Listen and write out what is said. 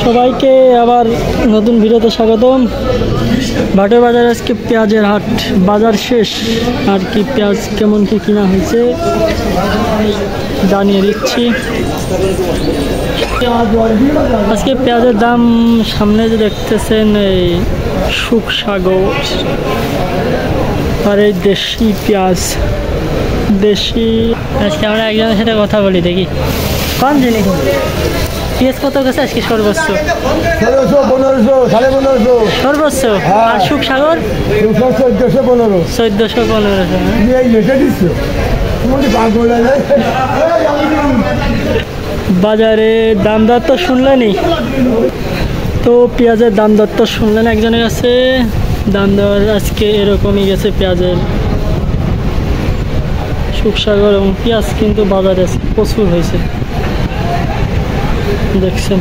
সবাইকে আবার নতুন ভিডিওতে স্বাগতম। ভাটের বাজার আজকে পেঁয়াজের হাট, বাজার শেষ। আর কি পেঁয়াজ কেমন কি কিনা হয়েছে জানিয়ে দিচ্ছি। আজকে পেঁয়াজের দাম সামনে যে দেখতেছেন এই সুখসাগর আর এই দেশি পেঁয়াজ, দেশি। আজকে আমরা একজনের সাথে কথা বলি, দেখি কোন জিনিস পেঁয়াজ কত গেছে আজকে সর্বোচ্চ? 1500 সর্বোচ্চ। আর সুখসাগর 1415। বাজারে দাম দর তো শুনলেনই, তো পেঁয়াজের দাম দর তো শুনলেন একজনের কাছে। দাম দর আজকে এরকমই গেছে পেঁয়াজের। সুখসাগর এবং পেঁয়াজ কিন্তু বাজারে প্রচুর হয়েছে, দেখছেন।